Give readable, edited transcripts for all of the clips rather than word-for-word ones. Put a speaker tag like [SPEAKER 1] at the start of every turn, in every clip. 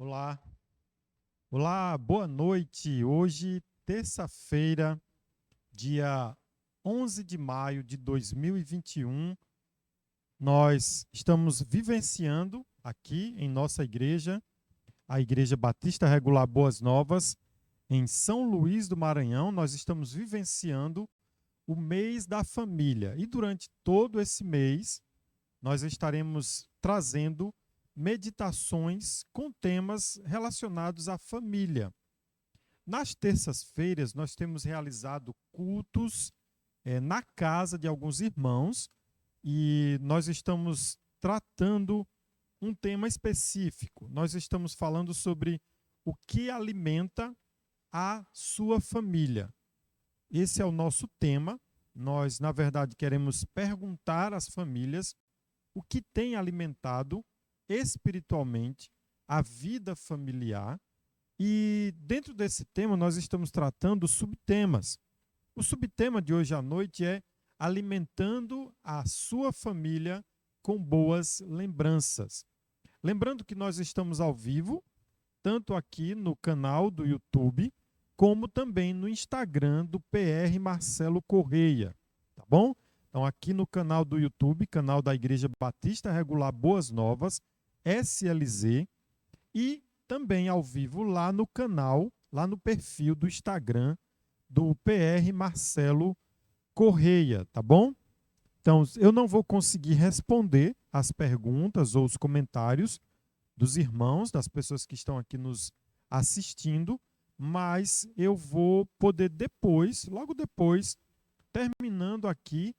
[SPEAKER 1] Olá, olá, boa noite. Hoje, terça-feira, dia 11 de maio de 2021, nós estamos vivenciando aqui em nossa igreja, a Igreja Batista Regular Boas Novas, em São Luís do Maranhão. Nós estamos vivenciando o mês da família e durante todo esse mês nós estaremos trazendo meditações com temas relacionados à família. Nas terças-feiras, nós temos realizado cultos na casa de alguns irmãos e nós estamos tratando um tema específico. Nós estamos falando sobre o que alimenta a sua família. Esse é o nosso tema. Nós, na verdade, queremos perguntar às famílias o que tem alimentado espiritualmente a vida familiar. E dentro desse tema nós estamos tratando subtemas. O subtema de hoje à noite é alimentando a sua família com boas lembranças. Lembrando que nós estamos ao vivo, tanto aqui no canal do YouTube, como também no Instagram do PR Marcelo Correia, tá bom? Então aqui no canal do YouTube, canal da Igreja Batista Regular Boas Novas, SLZ, e também ao vivo lá no canal, lá no perfil do Instagram do PR Marcelo Correia, tá bom? Então, eu não vou conseguir responder as perguntas ou os comentários dos irmãos, das pessoas que estão aqui nos assistindo, mas eu vou poder depois, logo depois, terminando aqui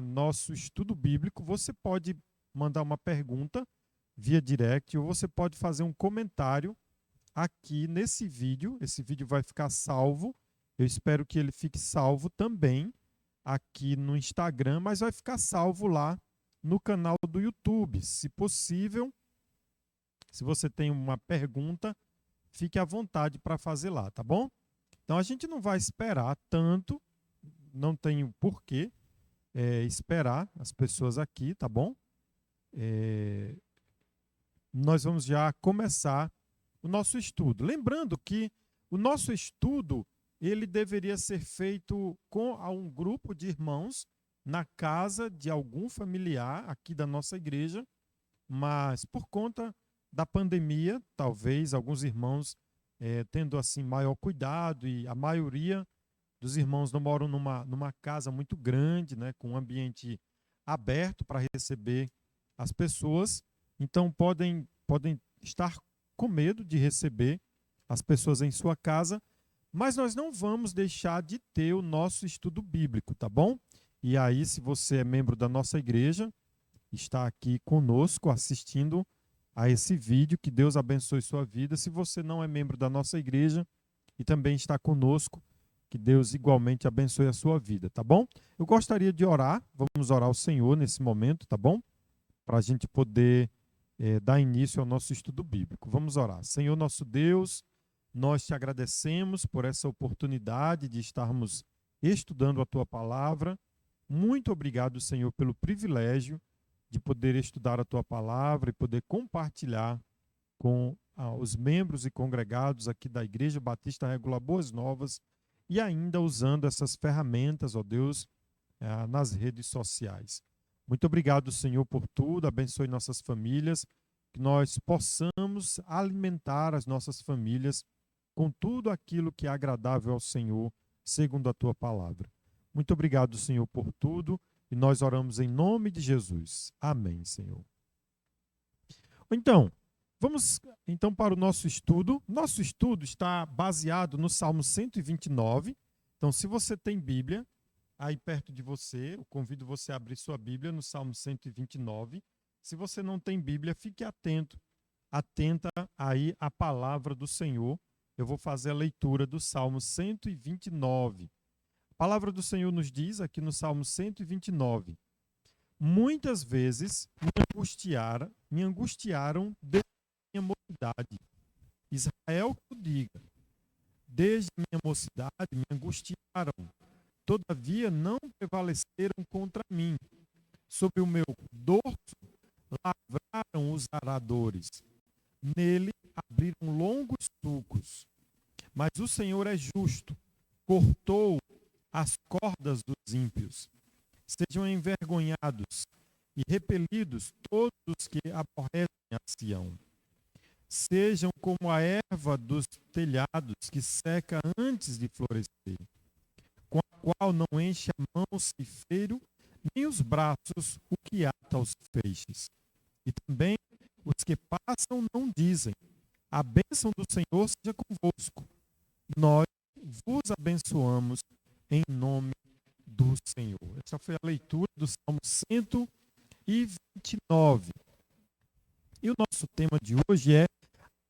[SPEAKER 1] nosso estudo bíblico, você pode mandar uma pergunta via direct ou você pode fazer um comentário aqui nesse vídeo. Esse vídeo vai ficar salvo. Eu espero que ele fique salvo também aqui no Instagram, mas vai ficar salvo lá no canal do YouTube. Se possível, se você tem uma pergunta, fique à vontade para fazer lá, tá bom? Então a gente não vai esperar tanto, não tem porquê esperar as pessoas aqui, tá bom? Nós vamos já começar o nosso estudo. Lembrando que o nosso estudo ele deveria ser feito com um grupo de irmãos na casa de algum familiar aqui da nossa igreja, mas por conta da pandemia, talvez alguns irmãos tendo assim maior cuidado, e a maioria dos irmãos não moram numa casa muito grande, né, com um ambiente aberto para receber as pessoas, então podem estar com medo de receber as pessoas em sua casa, mas nós não vamos deixar de ter o nosso estudo bíblico, tá bom? E aí, se você é membro da nossa igreja, está aqui conosco assistindo a esse vídeo, que Deus abençoe sua vida. Se você não é membro da nossa igreja e também está conosco, que Deus igualmente abençoe a sua vida, tá bom? Eu gostaria de orar, vamos orar ao Senhor nesse momento, tá bom? Para a gente poder dar início ao nosso estudo bíblico. Vamos orar. Senhor nosso Deus, nós te agradecemos por essa oportunidade de estarmos estudando a tua palavra. Muito obrigado, Senhor, pelo privilégio de poder estudar a tua palavra e poder compartilhar com os membros e congregados aqui da Igreja Batista Regular Boas Novas e ainda usando essas ferramentas, ó Deus, nas redes sociais. Muito obrigado, Senhor, por tudo. Abençoe nossas famílias, que nós possamos alimentar as nossas famílias com tudo aquilo que é agradável ao Senhor, segundo a tua palavra. Muito obrigado, Senhor, por tudo, e nós oramos em nome de Jesus. Amém, Senhor. Então, vamos para o nosso estudo. Nosso estudo está baseado no Salmo 129. Então, se você tem Bíblia aí perto de você, eu convido você a abrir sua Bíblia no Salmo 129. Se você não tem Bíblia, fique atenta aí à palavra do Senhor. Eu vou fazer a leitura do Salmo 129. A palavra do Senhor nos diz aqui no Salmo 129: muitas vezes me angustiaram desde minha mocidade. Israel, que o diga, desde minha mocidade me angustiaram, todavia não prevaleceram contra mim. Sobre o meu dorso lavraram os aradores. Nele abriram longos sulcos, mas o Senhor é justo, cortou as cordas dos ímpios. Sejam envergonhados e repelidos todos os que aborrecem a Sião. Sejam como a erva dos telhados que seca antes de florescer, com a qual não enche a mão o ceifeiro, nem os braços o que ata os feixes. E também os que passam não dizem: a bênção do Senhor seja convosco. Nós vos abençoamos em nome do Senhor. Essa foi a leitura do Salmo 129. E o nosso tema de hoje é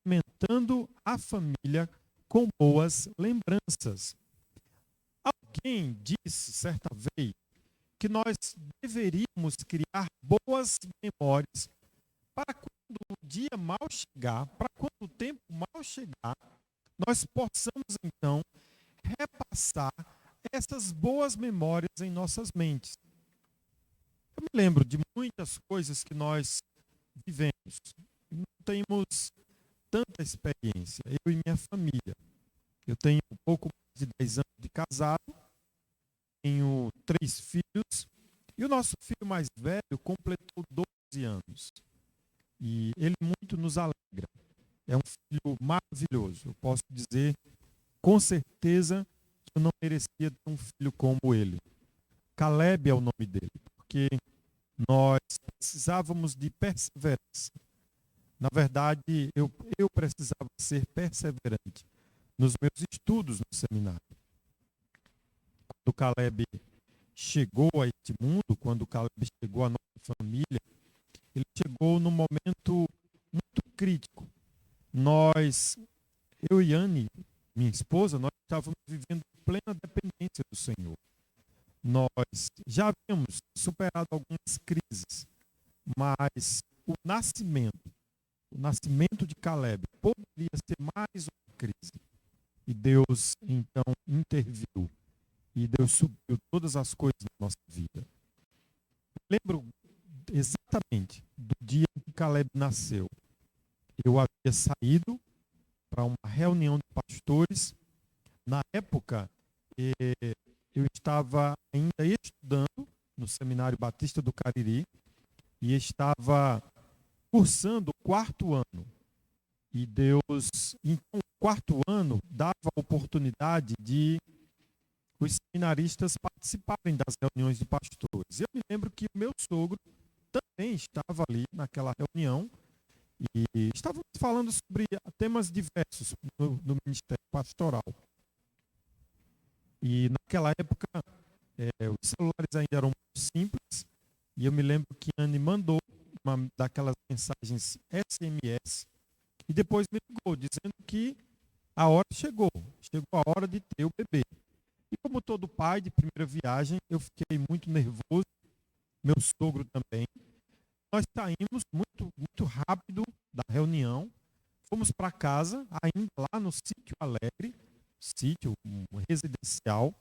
[SPEAKER 1] alimentando a família com boas lembranças. Alguém disse certa vez que nós deveríamos criar boas memórias para quando o dia mal chegar, para quando o tempo mal chegar, nós possamos então repassar essas boas memórias em nossas mentes. Eu me lembro de muitas coisas que nós vivemos. Não temos tanta experiência, eu e minha família. Eu tenho um pouco mais de 10 anos de casado, tenho 3 filhos, e o nosso filho mais velho completou 12 anos. E ele muito nos alegra. É um filho maravilhoso. Eu posso dizer, com certeza, que eu não merecia ter um filho como ele. Caleb é o nome dele, porque nós precisávamos de perseverança. Na verdade, eu precisava ser perseverante nos meus estudos no seminário. Quando Caleb chegou a este mundo, quando Caleb chegou à nossa família, ele chegou num momento muito crítico. Eu e Anne, minha esposa, nós estávamos vivendo plena dependência do Senhor. Nós já havíamos superado algumas crises, mas o nascimento de Caleb poderia ser mais uma crise. E Deus, então, interviu. E Deus supriu todas as coisas na nossa vida. Eu lembro exatamente do dia em que Caleb nasceu. Eu havia saído para uma reunião de pastores. Na época, eu estava ainda estudando no Seminário Batista do Cariri e estava cursando o 4º ano. E Deus, então, o 4º ano dava a oportunidade de os seminaristas participarem das reuniões de pastores. Eu me lembro que o meu sogro também estava ali naquela reunião e estávamos falando sobre temas diversos no ministério pastoral. E naquela época, os celulares ainda eram muito simples, e eu me lembro que Anne mandou uma daquelas mensagens SMS, e depois me ligou, dizendo que a hora chegou a hora de ter o bebê. E como todo pai de primeira viagem, eu fiquei muito nervoso, meu sogro também. Nós saímos muito rápido da reunião, fomos para casa, ainda lá no Sítio Alegre, sítio residencial,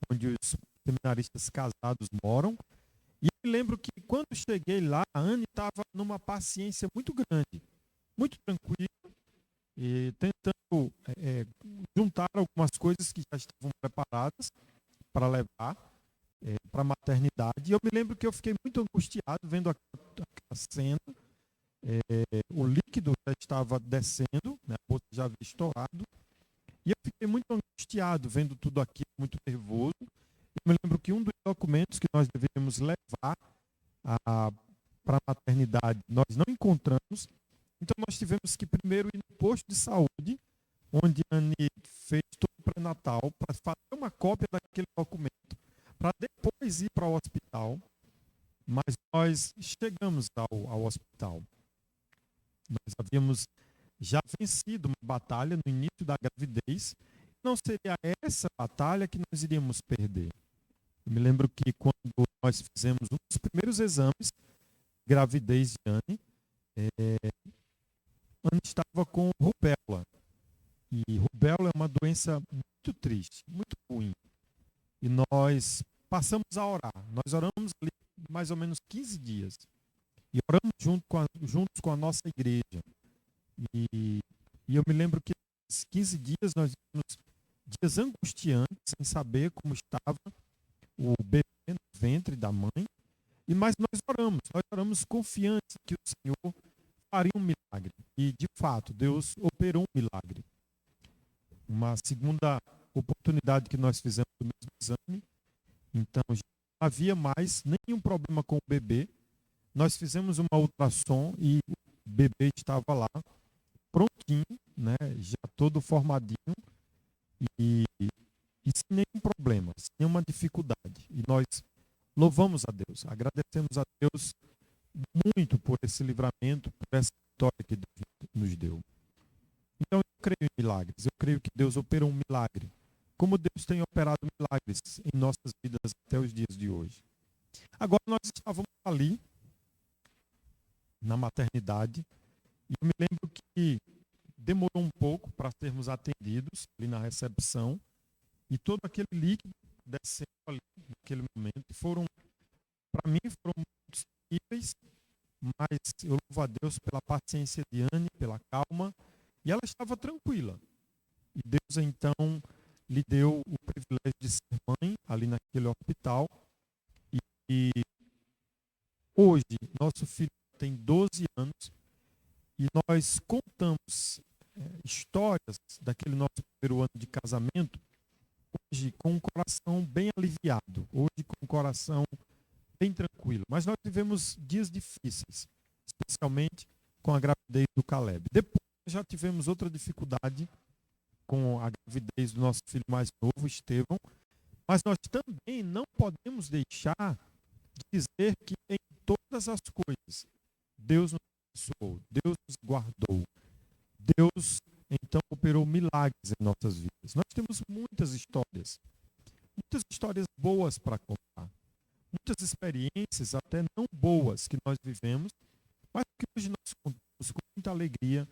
[SPEAKER 1] onde os seminaristas casados moram. E eu me lembro que quando cheguei lá, a Anne estava numa paciência muito grande, muito tranquila, e tentando juntar algumas coisas que já estavam preparadas para levar para a maternidade. E eu me lembro que eu fiquei muito angustiado vendo aquela cena. O líquido já estava descendo, né, a bolsa já havia estourado. E eu fiquei muito angustiado vendo tudo aquilo, muito nervoso. Eu me lembro que um dos documentos que nós deveríamos levar para a maternidade, nós não encontramos. Então nós tivemos que primeiro ir no posto de saúde, onde a Anne fez todo o pré-natal, para fazer uma cópia daquele documento, para depois ir para o hospital. Mas nós chegamos ao hospital. Nós havíamos já vencido uma batalha no início da gravidez. Não seria essa batalha que nós iríamos perder. Eu me lembro que quando nós fizemos um dos primeiros exames, gravidez de Anne, Anne estava com rubéola. E rubéola é uma doença muito triste, muito ruim. E nós passamos a orar. Nós oramos ali mais ou menos 15 dias. E oramos juntos com a nossa igreja. E E eu me lembro que nesses 15 dias nós tivemos dias angustiantes, sem saber como estava o bebê no ventre da mãe. Mas nós oramos confiantes que o Senhor faria um milagre. E, de fato, Deus operou um milagre. Uma segunda oportunidade que nós fizemos o mesmo exame, então já não havia mais nenhum problema com o bebê. Nós fizemos uma ultrassom e o bebê estava lá, prontinho, né, já todo formadinho e sem nenhum problema, sem nenhuma dificuldade. E nós louvamos a Deus, agradecemos a Deus muito por esse livramento, por essa vitória que Deus nos deu. Então eu creio em milagres, eu creio que Deus operou um milagre, como Deus tem operado milagres em nossas vidas até os dias de hoje. Agora nós estávamos ali, na maternidade, e eu me lembro que demorou um pouco para sermos atendidos ali na recepção, e todo aquele líquido descendo ali naquele momento, para mim foram muito sensíveis, mas eu louvo a Deus pela paciência de Anne, pela calma, e ela estava tranquila. E Deus então lhe deu o privilégio de ser mãe ali naquele hospital. E hoje, nosso filho tem 12 anos e nós contamos histórias daquele nosso primeiro ano de casamento, hoje com um coração bem aliviado, hoje com um coração bem tranquilo. Mas nós tivemos dias difíceis, especialmente com a gravidez do Caleb. Depois já tivemos outra dificuldade com a gravidez do nosso filho mais novo, Estevão, mas nós também não podemos deixar de dizer que em todas as coisas Deus nos abençoou, Deus nos guardou, Deus então operou milagres em nossas vidas. Nós temos muitas histórias boas para contar, muitas experiências até não boas que nós vivemos, mas que hoje nós contamos com muita alegria,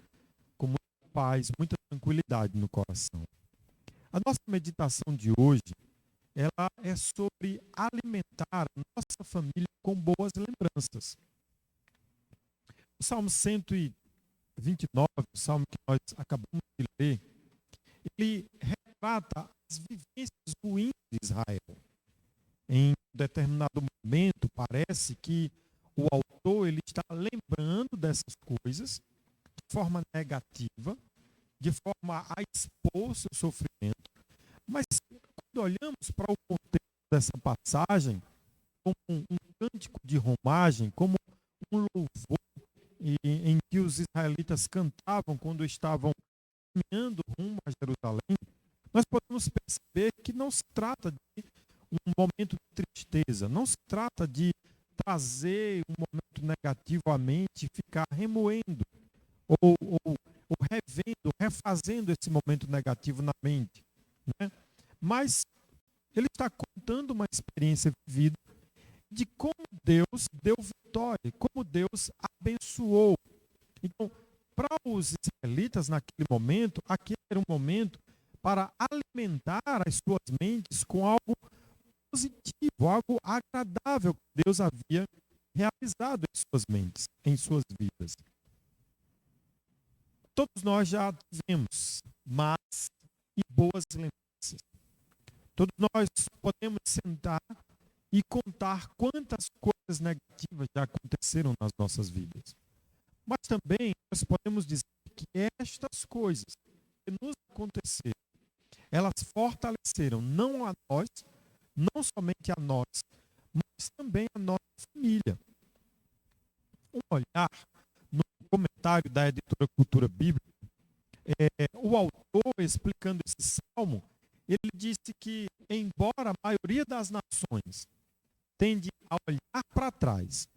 [SPEAKER 1] com muita paz, muita tranquilidade no coração. A nossa meditação de hoje, ela é sobre alimentar a nossa família com boas lembranças. O Salmo 129, o Salmo que nós acabamos de ler, ele retrata as vivências ruins de Israel. Em determinado momento, parece que o autor ele está lembrando dessas coisas de forma negativa, de forma a expor seu sofrimento. Mas quando olhamos para o contexto dessa passagem, como um cântico de romagem, como um louvor em que os israelitas cantavam quando estavam caminhando rumo a Jerusalém, nós podemos perceber que não se trata de um momento de tristeza, não se trata de trazer um momento negativo à mente e ficar remoendo ou revendo, refazendo esse momento negativo na mente, né? Mas ele está contando uma experiência vivida de como Deus deu vitória, como Deus abençoou. Então, para os israelitas naquele momento, aquele era um momento para alimentar as suas mentes com algo positivo, algo agradável que Deus havia realizado em suas mentes, em suas vidas. Todos nós já tivemos más e boas lembranças. Todos nós podemos sentar e contar quantas coisas negativas já aconteceram nas nossas vidas. Mas também nós podemos dizer que estas coisas que nos aconteceram, elas fortaleceram não a nós, não somente a nós, mas também a nossa família. Um olhar no comentário da editora Cultura Bíblica, o autor, explicando esse salmo, ele disse que, embora a maioria das nações tende a olhar para trás,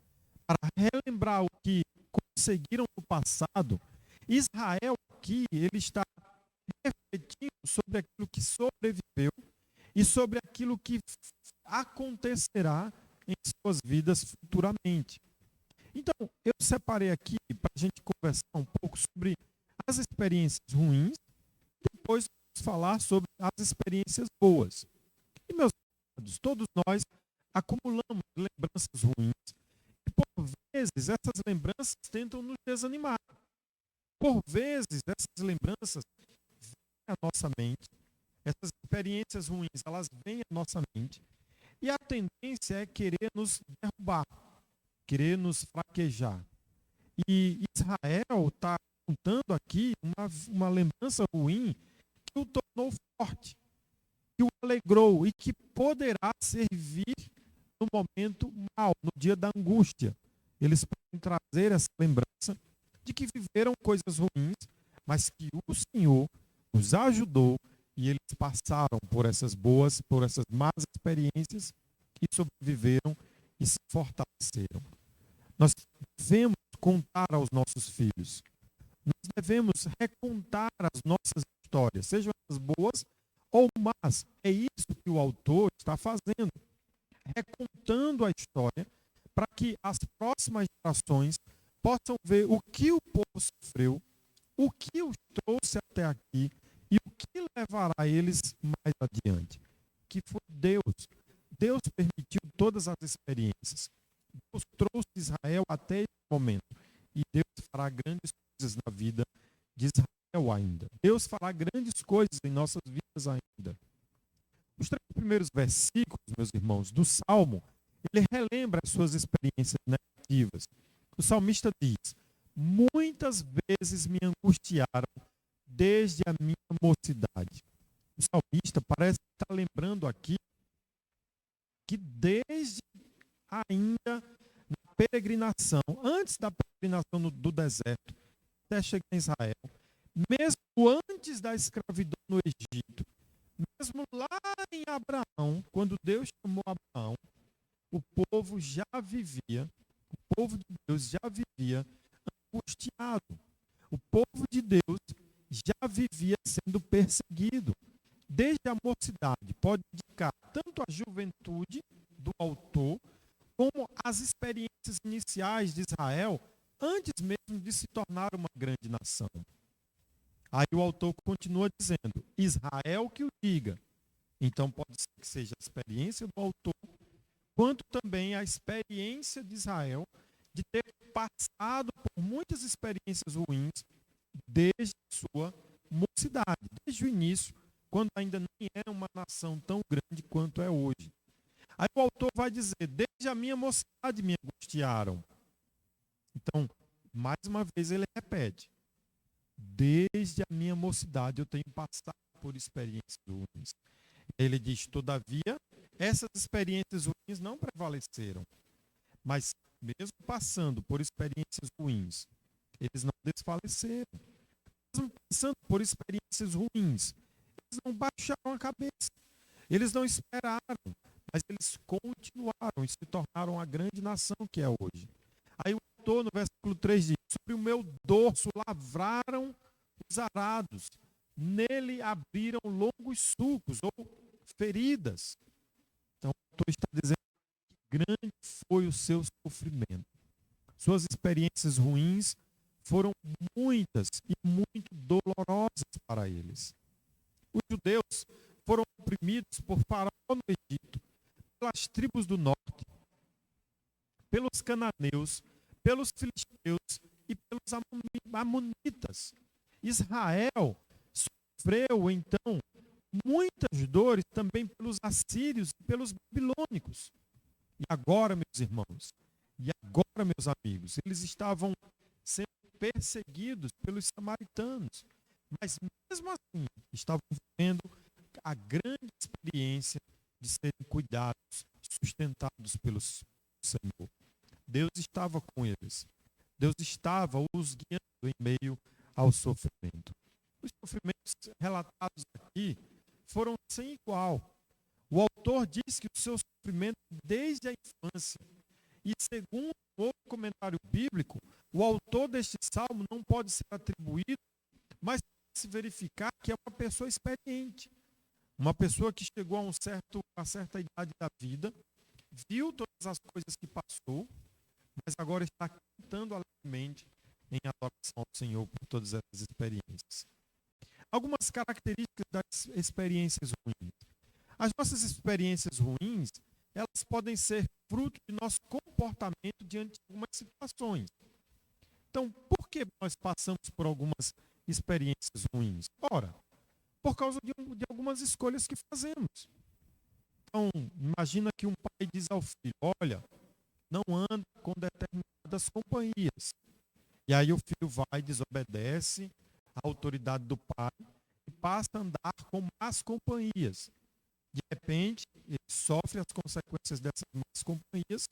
[SPEAKER 1] para relembrar o que conseguiram no passado, Israel aqui, ele está refletindo sobre aquilo que sobreviveu e sobre aquilo que acontecerá em suas vidas futuramente. Então, eu separei aqui para a gente conversar um pouco sobre as experiências ruins, depois vamos falar sobre as experiências boas. E, meus amados, todos nós acumulamos lembranças ruins e, por vezes, essas lembranças tentam nos desanimar. Por vezes, essas lembranças vêm à nossa mente, essas experiências ruins, elas vêm à nossa mente, e a tendência é querer nos derrubar, querer nos fraquejar. E Israel está contando aqui uma lembrança ruim que o tornou forte, que o alegrou e que poderá servir no momento mau, no dia da angústia. Eles podem trazer essa lembrança de que viveram coisas ruins, mas que o Senhor os ajudou e eles passaram por essas boas, por essas más experiências e sobreviveram e se fortaleceram. Nós devemos contar aos nossos filhos. Nós devemos recontar as nossas histórias, sejam elas boas ou más. É isso que o autor está fazendo, recontando a história para que as próximas gerações possam ver o que o povo sofreu, o que os trouxe até aqui e o que levará eles mais adiante. Que foi Deus. Deus permitiu todas as experiências. Deus trouxe Israel até esse momento. E Deus fará grandes coisas na vida de Israel ainda. Deus fará grandes coisas em nossas vidas ainda. Os 3 primeiros versículos, meus irmãos, do Salmo, ele relembra as suas experiências negativas. O salmista diz: muitas vezes me angustiaram desde a minha mocidade. O salmista parece estar lembrando aqui que desde ainda na peregrinação, antes da peregrinação do deserto, até chegar em Israel, mesmo antes da escravidão no Egito, mesmo lá em Abraão, quando Deus chamou Abraão, o povo já vivia, o povo de Deus já vivia angustiado. O povo de Deus já vivia sendo perseguido. Desde a mocidade, pode indicar tanto a juventude do autor, como as experiências iniciais de Israel, antes mesmo de se tornar uma grande nação. Aí o autor continua dizendo: Israel que o diga. Então pode ser que seja a experiência do autor, quanto também a experiência de Israel de ter passado por muitas experiências ruins desde sua mocidade, desde o início, quando ainda nem era uma nação tão grande quanto é hoje. Aí o autor vai dizer: desde a minha mocidade me angustiaram. Então, mais uma vez ele repete: desde a minha mocidade eu tenho passado por experiências ruins. Ele diz: todavia, essas experiências ruins não prevaleceram. Mas, mesmo passando por experiências ruins, eles não desfaleceram. Mesmo passando por experiências ruins, eles não baixaram a cabeça. Eles não esperaram, mas eles continuaram e se tornaram a grande nação que é hoje. Aí o autor, no versículo 3, diz: sobre o meu dorso lavraram os arados, nele abriram longos sulcos ou feridas. Então o autor está dizendo que grande foi o seu sofrimento. Suas experiências ruins foram muitas e muito dolorosas para eles. Os judeus foram oprimidos por Faraó no Egito, pelas tribos do norte, pelos cananeus, pelos filisteus e pelos amonitas. Israel sofreu, então, muitas dores também pelos assírios e pelos babilônicos. E agora, meus irmãos, e agora, meus amigos, eles estavam sendo perseguidos pelos samaritanos, mas mesmo assim estavam vivendo a grande experiência de serem cuidados, sustentados pelo Senhor. Deus estava com eles. Deus estava os guiando em meio ao sofrimento. Os sofrimentos relatados aqui foram sem igual. O autor diz que o seu sofrimento desde a infância. E segundo outro comentário bíblico, o autor deste salmo não pode ser atribuído, mas pode se verificar que é uma pessoa experiente. Uma pessoa que chegou a uma certa idade da vida, viu todas as coisas que passou, mas agora está cantando alegremente em adoração ao Senhor por todas essas experiências. Algumas características das experiências ruins. As nossas experiências ruins, elas podem ser fruto de nosso comportamento diante de algumas situações. Então, por que nós passamos por algumas experiências ruins? Ora, por causa de algumas escolhas que fazemos. Então, imagina que um pai diz ao filho: olha, não anda com determinadas companhias. E aí o filho vai, desobedece a autoridade do pai e passa a andar com más companhias. De repente, ele sofre as consequências dessas más companhias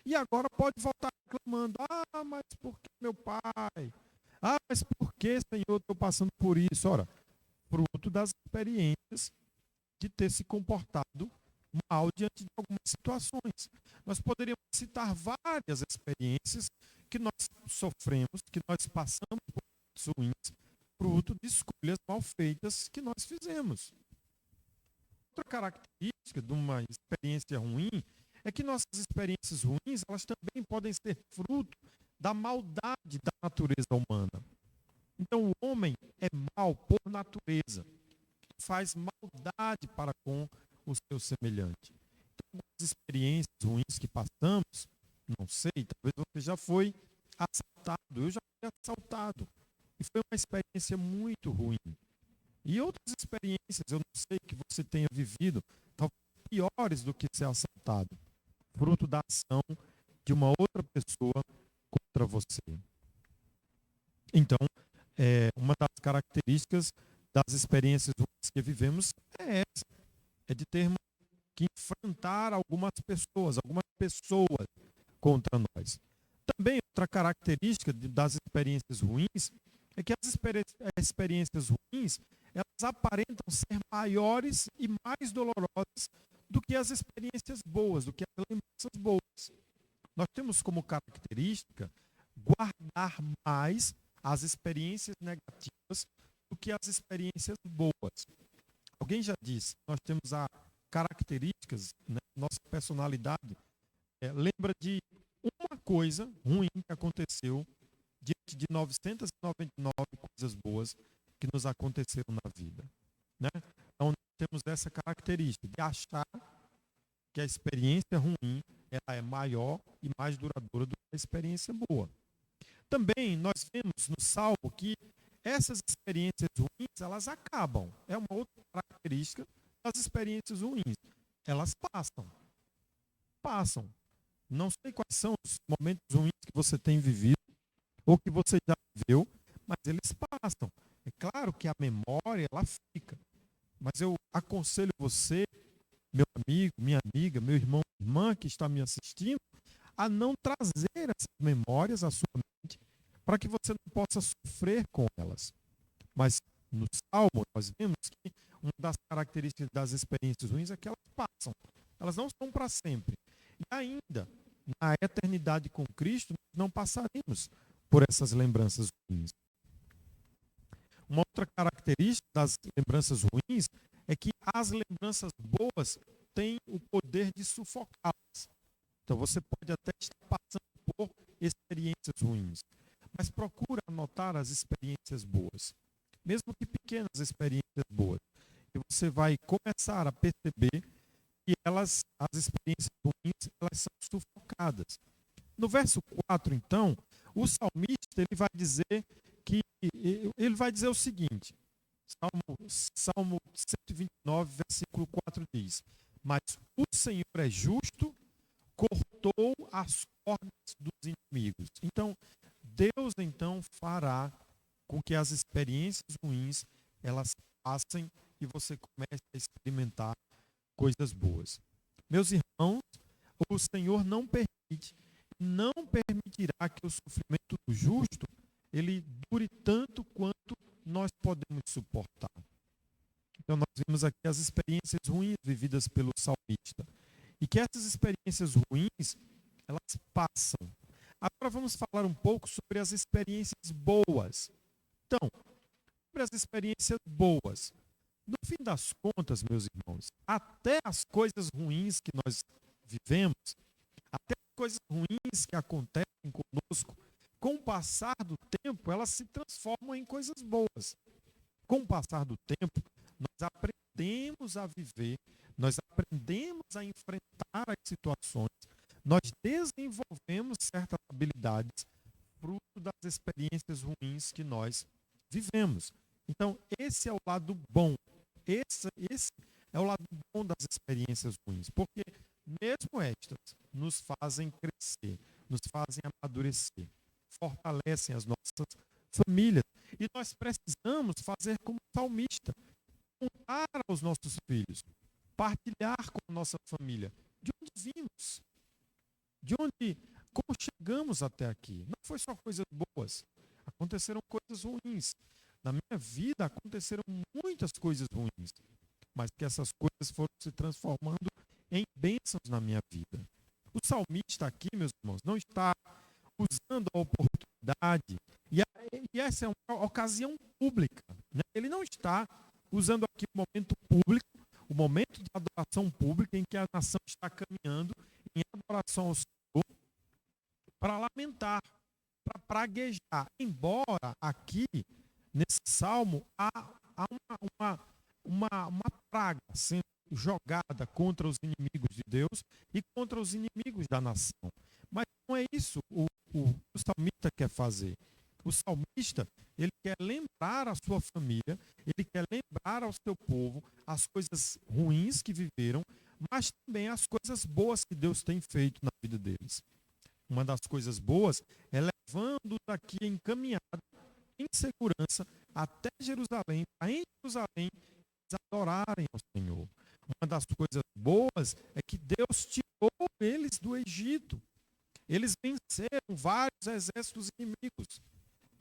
[SPEAKER 1] e agora pode voltar reclamando: ah, mas por que meu pai? Ah, mas por que, Senhor, eu estou passando por isso? Ora, fruto das experiências de ter se comportado mal diante de algumas situações. Nós poderíamos citar várias experiências que nós sofremos, que nós passamos por ruins, fruto de escolhas mal feitas que nós fizemos. Outra característica de uma experiência ruim é que nossas experiências ruins, elas também podem ser fruto da maldade da natureza humana. Então, o homem é mau por natureza, faz maldade para com o seu semelhante. Então, algumas experiências ruins que passamos, não sei, talvez você já foi assaltado, eu já fui assaltado, e foi uma experiência muito ruim. E outras experiências, eu não sei, que você tenha vivido, talvez piores do que ser assaltado, fruto da ação de uma outra pessoa contra você. Então, uma das características das experiências ruins que vivemos é essa, é de termos que enfrentar algumas pessoas contra nós. Também outra característica das experiências ruins é que as experiências ruins, elas aparentam ser maiores e mais dolorosas do que as experiências boas, do que as lembranças boas. Nós temos como característica guardar mais as experiências negativas do que as experiências boas. Alguém já disse, nós temos as características, né, nossa personalidade lembra de uma coisa ruim que aconteceu diante de 999 coisas boas que nos aconteceram na vida, né? Então, temos essa característica de achar que a experiência ruim ela é maior e mais duradoura do que a experiência boa. Também nós vemos no Salmo que essas experiências ruins, elas acabam. É uma outra característica das experiências ruins. Elas passam. Não sei quais são os momentos ruins que você tem vivido ou que você já viveu, mas eles passam. É claro que a memória, ela fica. Mas eu aconselho você, meu amigo, minha amiga, meu irmão, irmã que está me assistindo, a não trazer essas memórias à sua mente para que você não possa sofrer com elas. Mas no Salmo nós vemos que uma das características das experiências ruins é que elas passam. Elas não são para sempre. E ainda, na eternidade com Cristo, nós não passaremos por essas lembranças ruins. Uma outra característica das lembranças ruins é que as lembranças boas têm o poder de sufocá-las. Então você pode até estar passando por experiências ruins, mas procura anotar as experiências boas, mesmo que pequenas experiências boas. E você vai começar a perceber que as experiências ruins, elas são sufocadas. No verso 4, então, o salmista ele vai dizer o seguinte, Salmo 129, versículo 4 diz: mas o Senhor é justo, cortou as cordas dos inimigos. Então, Deus fará com que as experiências ruins elas passem e você comece a experimentar coisas boas. Meus irmãos, o Senhor não permitirá que o sofrimento do justo ele dure tanto quanto nós podemos suportar. Então nós vimos aqui as experiências ruins vividas pelo salmista. E que essas experiências ruins, elas passam. Agora vamos falar um pouco sobre as experiências boas. Então, sobre as experiências boas. No fim das contas, meus irmãos, até as coisas ruins que nós vivemos, até as coisas ruins que acontecem conosco, com o passar do tempo, elas se transformam em coisas boas. Com o passar do tempo, nós aprendemos a viver, nós aprendemos a enfrentar as situações, nós desenvolvemos certas habilidades fruto das experiências ruins que nós vivemos. Então, esse é o lado bom. Esse é o lado bom das experiências ruins, porque mesmo estas nos fazem crescer, nos fazem amadurecer, fortalecem as nossas famílias. E nós precisamos fazer como salmista, contar aos nossos filhos, partilhar com a nossa família. De onde vimos? Como chegamos até aqui? Não foi só coisas boas, aconteceram coisas ruins. Na minha vida aconteceram muitas coisas ruins, mas que essas coisas foram se transformando em bênçãos na minha vida. O salmista aqui, meus irmãos, não está usando a oportunidade, e essa é uma ocasião pública, né? Ele não está usando aqui o momento público, o momento de adoração pública em que a nação está caminhando em adoração ao Senhor, para lamentar, para praguejar. Embora aqui, nesse salmo, há uma praga sendo jogada contra os inimigos de Deus e contra os inimigos da nação. Mas não é isso o salmista quer fazer. O salmista, ele quer lembrar a sua família, ele quer lembrar ao seu povo as coisas ruins que viveram, mas também as coisas boas que Deus tem feito na vida deles. Uma das coisas boas é levando daqui encaminhado em segurança até Jerusalém, para em Jerusalém eles adorarem ao Senhor. Uma das coisas boas é que Deus tirou eles do Egito. Eles venceram vários exércitos inimigos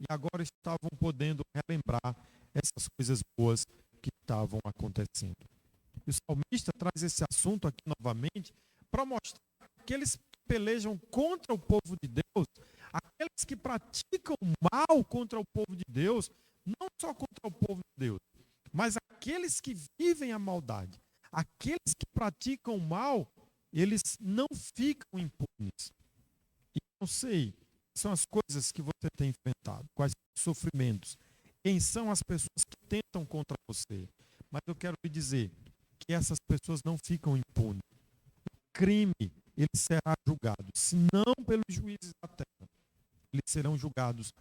[SPEAKER 1] e agora estavam podendo relembrar essas coisas boas que estavam acontecendo. E o salmista traz esse assunto aqui novamente para mostrar que aqueles que pelejam contra o povo de Deus, aqueles que praticam mal contra o povo de Deus, não só contra o povo de Deus, mas aqueles que vivem a maldade, aqueles que praticam o mal, eles não ficam impunes. E não sei, são as coisas que você tem enfrentado, quais são os sofrimentos, quem são as pessoas que tentam contra você. Mas eu quero lhe dizer que essas pessoas não ficam impunes. O crime, ele será julgado, se não pelos juízes da terra, eles serão julgados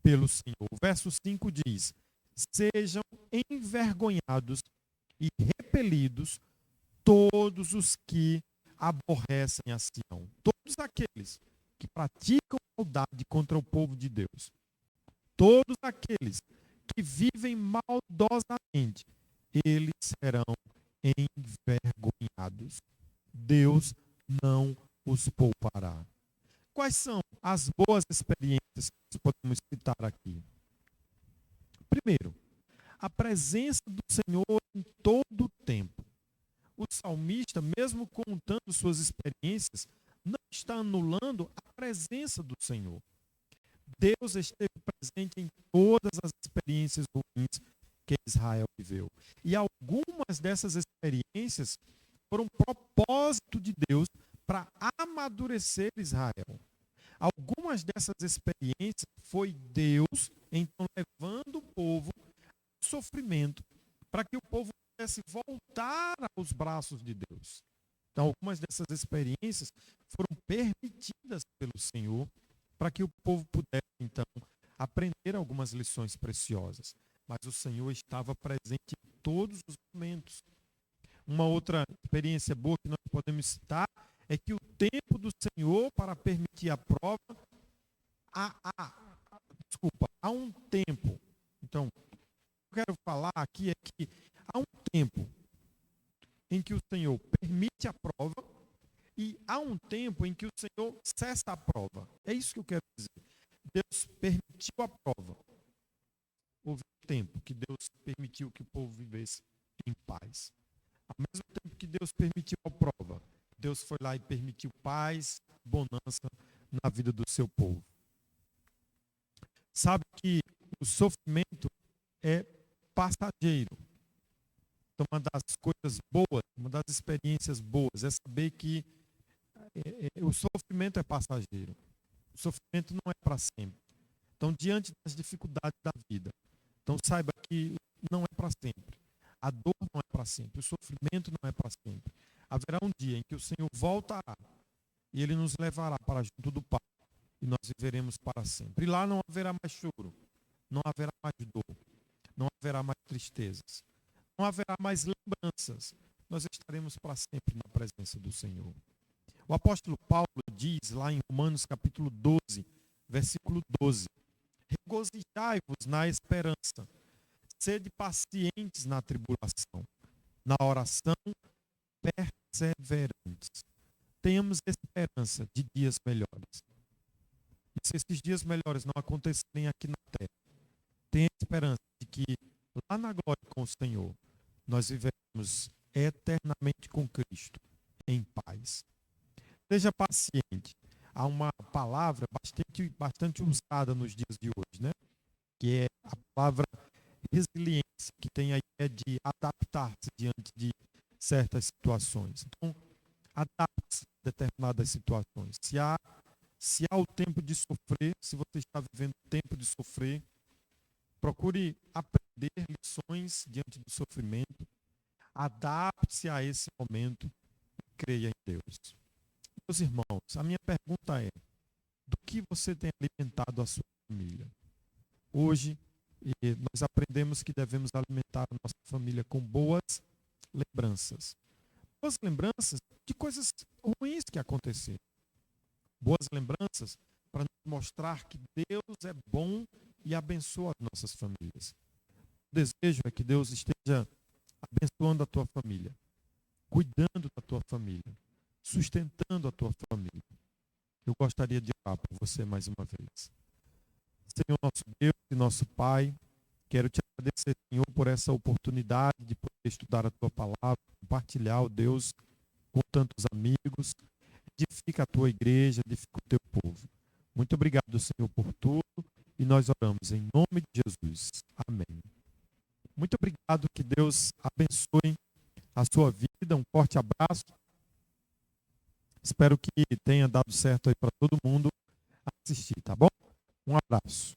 [SPEAKER 1] pelo Senhor. O verso 5 diz: sejam envergonhados e repelidos todos os que aborrecem a Sião. Todos aqueles que praticam maldade contra o povo de Deus. Todos aqueles que vivem maldosamente, eles serão envergonhados. Deus não os poupará. Quais são as boas experiências que podemos citar aqui? Primeiro, a presença do Senhor em todo o tempo. O salmista, mesmo contando suas experiências, não está anulando a presença do Senhor. Deus esteve presente em todas as experiências ruins que Israel viveu. E algumas dessas experiências foram propósito de Deus para amadurecer Israel. Algumas dessas experiências foi Deus, então, levando o povo ao sofrimento para que o povo pudesse voltar aos braços de Deus. Então, algumas dessas experiências foram permitidas pelo Senhor para que o povo pudesse, então, aprender algumas lições preciosas. Mas o Senhor estava presente em todos os momentos. Uma outra experiência boa que nós podemos citar é que o tempo do Senhor para permitir a prova, há um tempo. Então, o que eu quero falar aqui é que há um tempo em que o Senhor permite a prova e há um tempo em que o Senhor cessa a prova. É isso que eu quero dizer. Deus permitiu a prova. Houve um tempo que Deus permitiu que o povo vivesse em paz. Ao mesmo tempo que Deus permitiu a prova, Deus foi lá e permitiu paz, bonança na vida do seu povo. Sabe que o sofrimento é passageiro. Então, uma das coisas boas, uma das experiências boas é saber que o sofrimento é passageiro. O sofrimento não é para sempre. Então, diante das dificuldades da vida, então saiba que não é para sempre. A dor não é para sempre. O sofrimento não é para sempre. Haverá um dia em que o Senhor voltará e Ele nos levará para junto do Pai. e nós viveremos para sempre. E lá não haverá mais choro, não haverá mais dor, não haverá mais tristezas, não haverá mais lembranças. Nós estaremos para sempre na presença do Senhor. O apóstolo Paulo diz lá em Romanos capítulo 12, versículo 12: regozijai-vos na esperança, sede pacientes na tribulação, na oração perseverantes. Tenhamos esperança de dias melhores. E se esses dias melhores não acontecerem aqui na terra, tenha esperança de que lá na glória com o Senhor, nós viveremos eternamente com Cristo, em paz. Seja paciente. Há uma palavra bastante usada nos dias de hoje, né? Que é a palavra resiliência, que tem a ideia de adaptar-se diante de certas situações. Então, adapte-se a determinadas situações. Se há o tempo de sofrer, se você está vivendo o tempo de sofrer, procure aprender lições diante do sofrimento, adapte-se a esse momento e creia em Deus. Meus irmãos, a minha pergunta é: do que você tem alimentado a sua família? Hoje, nós aprendemos que devemos alimentar a nossa família com boas lembranças. Boas lembranças de coisas ruins que aconteceram. Boas lembranças para nos mostrar que Deus é bom e abençoa as nossas famílias. O desejo é que Deus esteja abençoando a tua família, cuidando da tua família, sustentando a tua família. Eu gostaria de orar por você mais uma vez. Senhor nosso Deus e nosso Pai, quero te agradecer, Senhor, por essa oportunidade de poder estudar a tua palavra, compartilhar, ó Deus, com tantos amigos. Edifica a tua igreja, edifica o teu povo. Muito obrigado, Senhor, por tudo, e nós oramos em nome de Jesus. Amém. Muito obrigado, que Deus abençoe a sua vida. Um forte abraço. Espero que tenha dado certo aí para todo mundo assistir, tá bom? Um abraço.